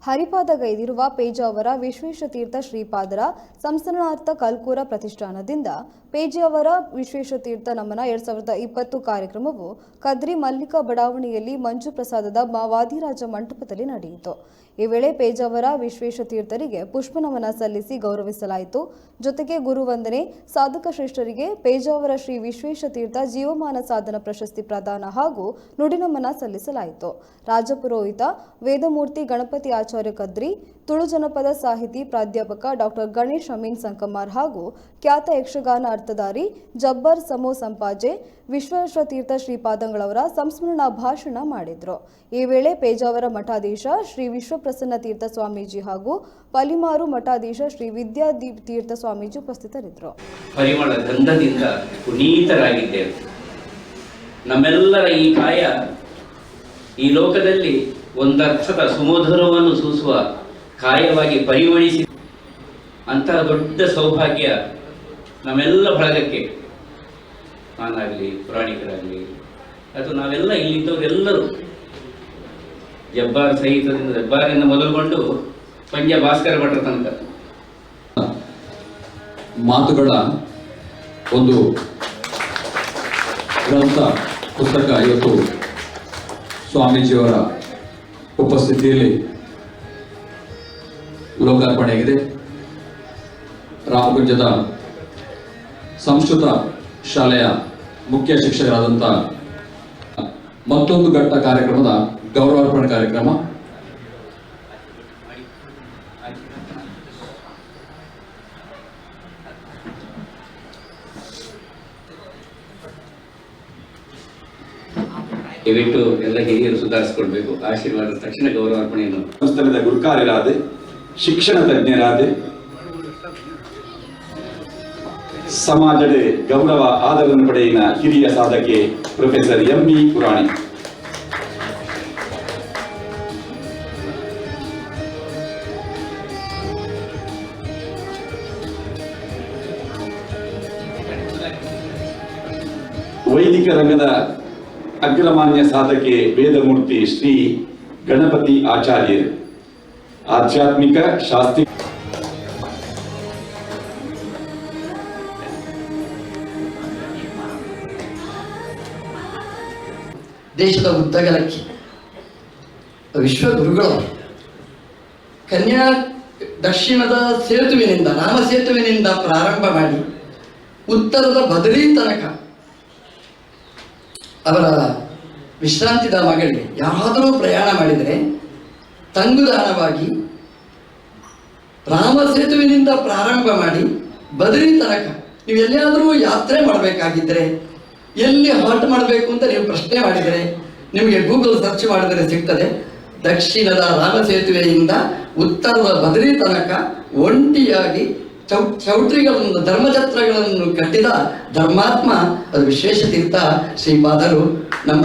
ಹರಿಪಾದಗೈದಿರುವ ಪೇಜಾವರ ವಿಶ್ವೇಶತೀರ್ಥ ಶ್ರೀಪಾದರ ಸಂಸ್ಥಾನಾರ್ಥ ಕಲ್ಕೂರ ಪ್ರತಿಷ್ಠಾನದಿಂದ ಪೇಜಾವರ ವಿಶ್ವೇಶತೀರ್ಥ ನಮನ 2020 ಕಾರ್ಯಕ್ರಮವು ಕದ್ರಿ ಮಲ್ಲಿಕಾ ಬಡಾವಣೆಯಲ್ಲಿ ಮಂಜು ಪ್ರಸಾದದ ವಾದಿರಾಜ ಮಂಟಪದಲ್ಲಿ ನಡೆಯಿತು. ಈ ವೇಳೆ ಪೇಜಾವರ ವಿಶ್ವೇಶತೀರ್ಥರಿಗೆ ಪುಷ್ಪನಮನ ಸಲ್ಲಿಸಿ ಗೌರವಿಸಲಾಯಿತು. ಜೊತೆಗೆ ಗುರುವಂದನೆ, ಸಾಧಕ ಶ್ರೇಷ್ಠರಿಗೆ ಪೇಜಾವರ ಶ್ರೀ ವಿಶ್ವೇಶತೀರ್ಥ ಜೀವಮಾನ ಸಾಧನ ಪ್ರಶಸ್ತಿ ಪ್ರದಾನ ಹಾಗೂ ನುಡಿನಮನ ಸಲ್ಲಿಸಲಾಯಿತು. ರಾಜಪುರೋಹಿತ ವೇದಮೂರ್ತಿ ಗಣಪತಿ ಆಚಾರ್ಯ ಕದ್ರಿ, ತುಳು ಜನಪದ ಸಾಹಿತಿ ಪ್ರಾಧ್ಯಾಪಕ ಡಾಕ್ಟರ್ ಗಣೇಶ್ ಅಮೀನ್ ಸಂಕಮಾರ್ ಹಾಗೂ ಖ್ಯಾತ ಯಕ್ಷಗಾನ ಅರ್ಥಧಾರಿ ಜಬ್ಬರ್ ಸಮೋ ಸಂಪಾಜೆ ವಿಶ್ವೇಶತೀರ್ಥ ಶ್ರೀಪಾದಂಗಳವರ ಸಂಸ್ಮರಣಾ ಭಾಷಣ ಮಾಡಿದರು. ಈ ವೇಳೆ ಪೇಜಾವರ ಮಠಾಧೀಶ ಶ್ರೀ ವಿಶ್ವಪ್ರಸನ್ನ ತೀರ್ಥ ಸ್ವಾಮೀಜಿ ಹಾಗೂ ಪಲಿಮಾರು ಮಠಾಧೀಶ ಶ್ರೀ ವಿದ್ಯಾದೀಪ್ ತೀರ್ಥ ಸ್ವಾಮೀಜಿ ಉಪಸ್ಥಿತರಿದ್ದರು. ಪರಿಮಳ ಗಂಧದಿಂದ ಪುನೀತರಾಗಿದ್ದೇವೆ. ನಮ್ಮೆಲ್ಲರ ಈ ಕಾಯ ಈ ಲೋಕದಲ್ಲಿ ಒಂದರ್ಥದ ಸುಮಧುರವನ್ನು ಸೂಸುವ ಕಾಯವಾಗಿ ಪರಿಮಳಿಸಿ ಅಂತಹ ದೊಡ್ಡ ಸೌಭಾಗ್ಯ ನಮ್ಮೆಲ್ಲ ಬಳಗಕ್ಕೆ, ನಾನಾಗಲಿ ಪುರಾಣಿಕರಾಗಲಿ ಅಥವಾ ನಾವೆಲ್ಲ ಇಲ್ಲಿದ್ದವರೆಲ್ಲರೂ ಜಬ್ಬಾರ್ ಸಹಿತದಿಂದ ಜಬ್ಬಾರಿಂದ ಮೊದಲುಗೊಂಡು ಪಂಜ ಭಾಸ್ಕರ ಭಟ್ರ ತನಕ ಮಾತುಗಳ ಒಂದು ಗ್ರಂಥ ಪುಸ್ತಕ ಇವತ್ತು ಸ್ವಾಮೀಜಿಯವರ ಉಪಸ್ಥಿತಿಯಲ್ಲಿ ಲೋಕಾರ್ಪಣೆಯಾಗಿದೆ. ರಾಮಗುಂಜದ ಸಂಸ್ಕೃತ ಶಾಲೆಯ ಮುಖ್ಯ ಶಿಕ್ಷಕರಾದಂಥ ಮತ್ತೊಂದು ಘಟ್ಟ ಕಾರ್ಯಕ್ರಮದ ಗೌರವಾರ್ಪಣೆ ಕಾರ್ಯಕ್ರಮ. ದಯವಿಟ್ಟು ಎಲ್ಲ ಹಿರಿಯರು ಸುಧಾರಿಸಿಕೊಳ್ಬೇಕು. ಆಶೀರ್ವಾದ ತಕ್ಷಣ ಗೌರವಾರ್ಪಣೆಯನ್ನು ಸಂಸ್ಥಾನದ ಗುರುಕಾರ್ಯರಾದೆ, ಶಿಕ್ಷಣ ತಜ್ಞರಾದೆ, ಸಮಾಜದ ಗೌರವ ಆದರವನ್ನು ಪಡೆಯಿನ ಹಿರಿಯ ಸಾಧಕೆ ಪ್ರೊಫೆಸರ್ ಎಂ.ಬಿ. ಪುರಾಣಿ. ವೈದಿಕ ರಂಗದ ಅಗ್ರಮಾನ್ಯ ಸಾಧಕೆ ವೇದಮೂರ್ತಿ ಶ್ರೀ ಗಣಪತಿ ಆಚಾರ್ಯರು, ಆಧ್ಯಾತ್ಮಿಕ ಶಾಸ್ತ್ರೀಯ ದೇಶದ ಉದ್ದಗಲಕ್ಕೆ ವಿಶ್ವಗುರುಗಳು ಕನ್ಯಾ ದಕ್ಷಿಣದ ಸೇತುವಿನಿಂದ, ರಾಮ ಸೇತುವಿನಿಂದ ಪ್ರಾರಂಭ ಮಾಡಿ ಉತ್ತರದ ಬದರಿ ತನಕ ಅವರ ವಿಶ್ರಾಂತಿ ಧಾಮಗಳಿಗೆ ಯಾರಾದರೂ ಪ್ರಯಾಣ ಮಾಡಿದರೆ ತಂಗುದಾಣವಾಗಿ ರಾಮ ಸೇತುವಿನಿಂದ ಪ್ರಾರಂಭ ಮಾಡಿ ಬದರಿ ತನಕ ನೀವು ಎಲ್ಲಿಯಾದರೂ ಯಾತ್ರೆ ಮಾಡಬೇಕಾಗಿದ್ದರೆ, ಎಲ್ಲಿ ಹಾಲ್ಟ್ ಮಾಡಬೇಕು ಅಂತ ನೀವು ಪ್ರಶ್ನೆ ಮಾಡಿದರೆ ನಿಮಗೆ ಗೂಗಲ್ ಸರ್ಚ್ ಮಾಡಿದರೆ ಸಿಗ್ತದೆ. ದಕ್ಷಿಣದ ರಾಮ ಸೇತುವೆಯಿಂದ ಉತ್ತರದ ಬದರಿ ತನಕ ಒಂಟಿಯಾಗಿ ಚೌಟ್ರಿಗಳನ್ನು, ಧರ್ಮಛತ್ರಗಳನ್ನು ಕಟ್ಟಿದ ಧರ್ಮಾತ್ಮ ಅದು ವಿಶ್ವೇಶತೀರ್ಥ ಶ್ರೀಪಾದರು. ನಮ್ಮ